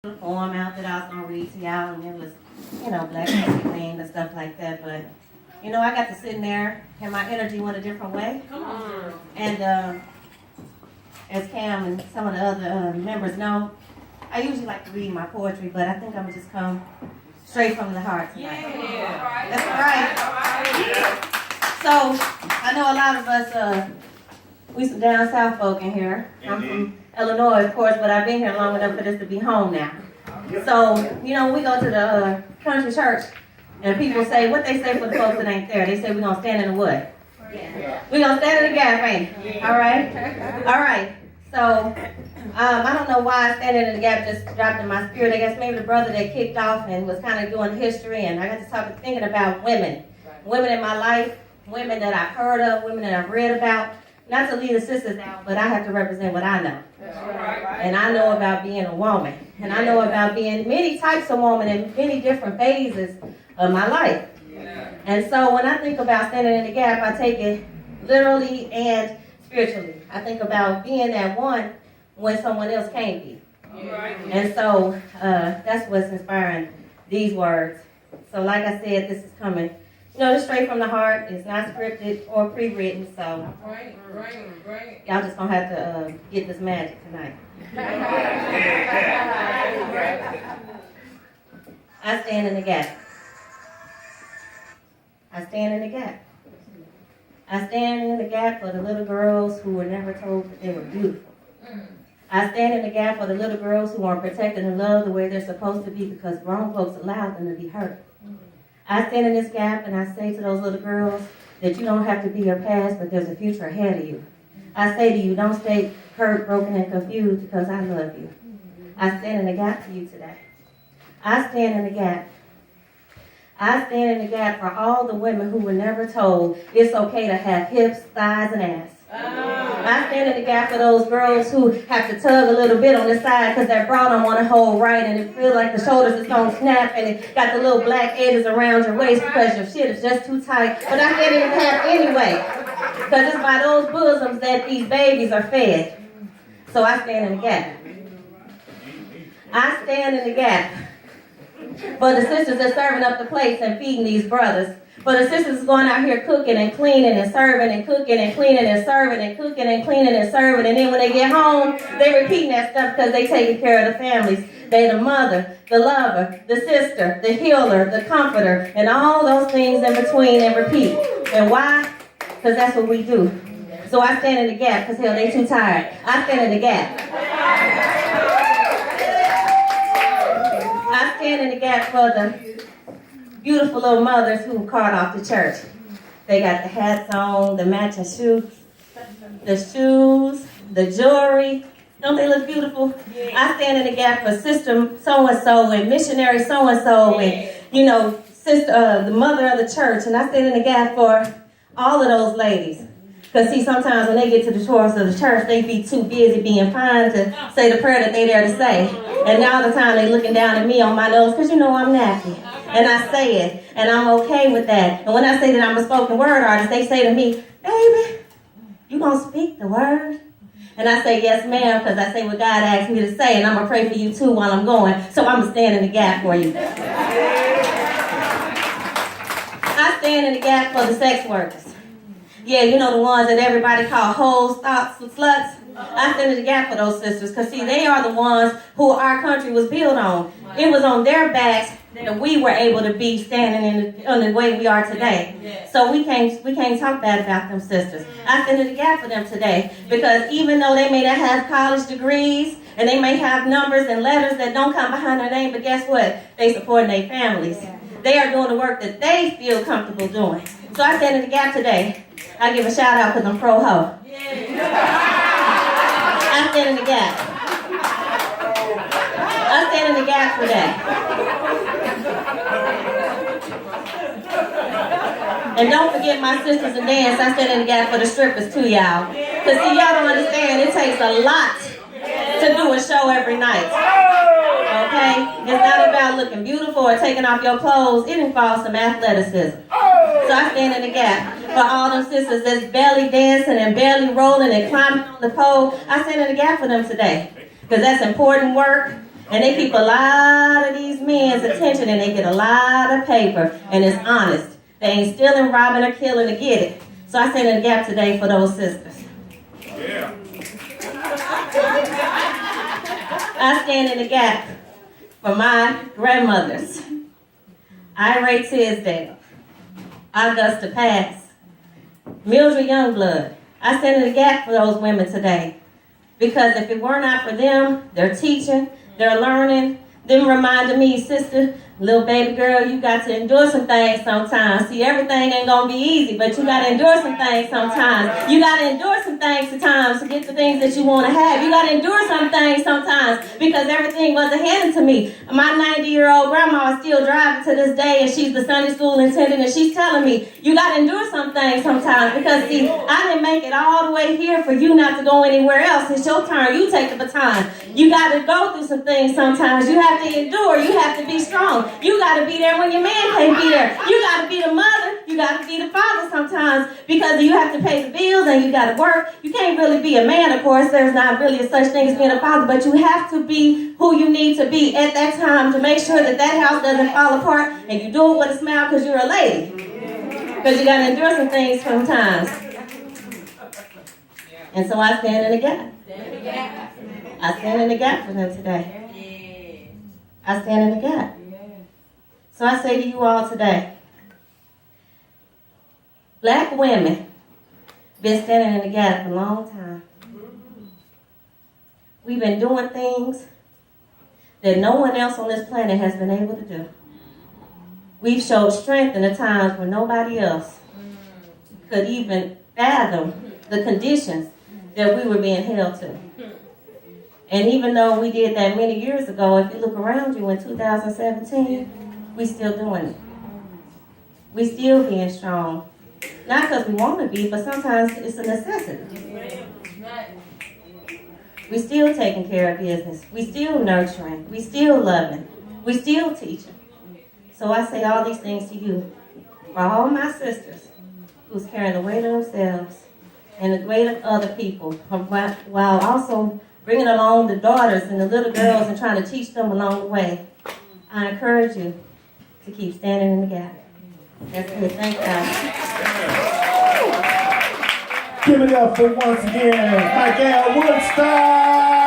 poem out that I was going to read to y'all, and it was, Black History themed and stuff like that. But, I got to sit in there, and my energy went a different way. Come on. And as Cam and some of the other members know, I usually like to read my poetry, but I think I'm going to just come straight from the heart tonight. Yeah. That's right. So, I know a lot of us, we some down south folk in here. I'm from Illinois, of course, but I've been here long enough for this to be home now. So, we go to the country church, and people say, what they say for the folks that ain't there? They say we're going to stand in the wood. Yeah. We're going to stand in the gap, ain't we? All right? All right. So, I don't know why standing in the gap just dropped in my spirit. I guess maybe the brother that kicked off and was kind of doing history, and I got to thinking about women. Women in my life, women that I've heard of, women that I've read about. Not to leave the sisters out, but I have to represent what I know. And I know about being a woman. And I know about being many types of woman in many different phases of my life. And so when I think about standing in the gap, I take it literally and spiritually. I think about being that one when someone else can't be. And so that's what's inspiring these words. So like I said, this is coming, just straight from the heart. It's not scripted or pre-written, so y'all just gonna have to get this magic tonight. I stand in the gap. I stand in the gap. I stand in the gap for the little girls who were never told that they were beautiful. I stand in the gap for the little girls who aren't protected and loved the way they're supposed to be because grown folks allowed them to be hurt. I stand in this gap and I say to those little girls that you don't have to be your past, but there's a future ahead of you. I say to you, don't stay hurt, broken, and confused because I love you. I stand in the gap for you today. I stand in the gap. I stand in the gap for all the women who were never told it's okay to have hips, thighs, and ass. I stand in the gap for those girls who have to tug a little bit on the side because that bra don't want to hold right and it feels like the shoulders is going to snap and it got the little black edges around your waist because your shit is just too tight. But I stand in the gap anyway because it's by those bosoms that these babies are fed. So I stand in the gap. I stand in the gap for the sisters that's serving up the plates and feeding these brothers. For the sisters going out here cooking and cleaning and serving and cooking and cleaning and serving and cooking and cleaning and serving. And then when they get home, they repeating that stuff because they taking care of the families. They the mother, the lover, the sister, the healer, the comforter, and all those things in between and repeat. And why? Because that's what we do. So I stand in the gap because hell, they too tired. I stand in the gap. I stand in the gap for the beautiful little mothers who caught off the church. They got the hats on, the matching shoes, the jewelry. Don't they look beautiful? Yeah. I stand in the gap for sister so-and-so and missionary so-and-so and, sister, the mother of the church. And I stand in the gap for all of those ladies. Because, see, sometimes when they get to the chores of the church, they be too busy being fine to say the prayer that they there to say. And all the time they looking down at me on my nose because, I'm nappy. And I say it, and I'm okay with that. And when I say that I'm a spoken word artist, they say to me, baby, you gonna speak the word? And I say, yes, ma'am, because I say what God asked me to say, and I'm gonna pray for you too while I'm going. So I'm gonna stand in the gap for you. I stand in the gap for the sex workers. Yeah, the ones that everybody call hoes, thots, and sluts. I stand in the gap for those sisters because, see, they are the ones who our country was built on. It was on their backs that we were able to be standing in the way we are today. So we can't talk bad about them sisters. I stand in the gap for them today because even though they may not have college degrees and they may have numbers and letters that don't come behind their name, but guess what? They supporting their families. They are doing the work that they feel comfortable doing. So I stand in the gap today. I give a shout out because I'm pro-ho. I stand in the gap. I stand in the gap for that. And don't forget my sisters in dance. I stand in the gap for the strippers too, y'all. Because, see, y'all don't understand. It takes a lot to do a show every night. Okay? It's not about looking beautiful or taking off your clothes. It involves some athleticism. So I stand in the gap for all them sisters that's belly dancing and belly rolling and climbing on the pole. I stand in the gap for them today. Because that's important work. And they keep a lot of these men's attention and they get a lot of paper and it's honest. They ain't stealing, robbing, or killing to get it. So I stand in the gap today for those sisters. Yeah. I stand in the gap for my grandmothers. Ira Tisdale, Augusta Pass, Mildred Youngblood. I stand in the gap for those women today. Because if it were not for them, their teaching, their learning, them reminding me, sister, little baby girl, you got to endure some things sometimes. See, everything ain't going to be easy, but you got to endure some things sometimes. You got to endure some things sometimes to get the things that you want to have. You got to endure some things sometimes because everything wasn't handed to me. My 90-year-old grandma is still driving to this day, and she's the Sunday school attendant, and she's telling me, you got to endure some things sometimes because, see, I didn't make it all the way here for you not to go anywhere else. It's your turn. You take the baton. You got to go through some things sometimes. You have to endure. You have to be strong. You got to be there when your man can't be there. You got to be the mother. You got to be the father sometimes because you have to pay the bills and you got to work. You can't really be a man, of course. There's not really a such thing as being a father, but you have to be who you need to be at that time to make sure that that house doesn't fall apart and you do it with a smile because you're a lady. Because you got to endure some things sometimes. And so I stand in the gap. I stand in the gap for them today. I stand in the gap. So I say to you all today, black women been standing in the gap for a long time. We've been doing things that no one else on this planet has been able to do. We've showed strength in the times when nobody else could even fathom the conditions that we were being held to. And even though we did that many years ago, if you look around you in 2017, we still doing it. We still being strong. Not because we want to be, but sometimes it's a necessity. We still taking care of business. We still nurturing. We still loving. We still teaching. So I say all these things to you, for all my sisters who's carrying the weight of themselves and the weight of other people, while also bringing along the daughters and the little girls and trying to teach them along the way. I encourage you to keep standing in the gap. That's it. Thank God. Give it up for once again, Michael Woodstar.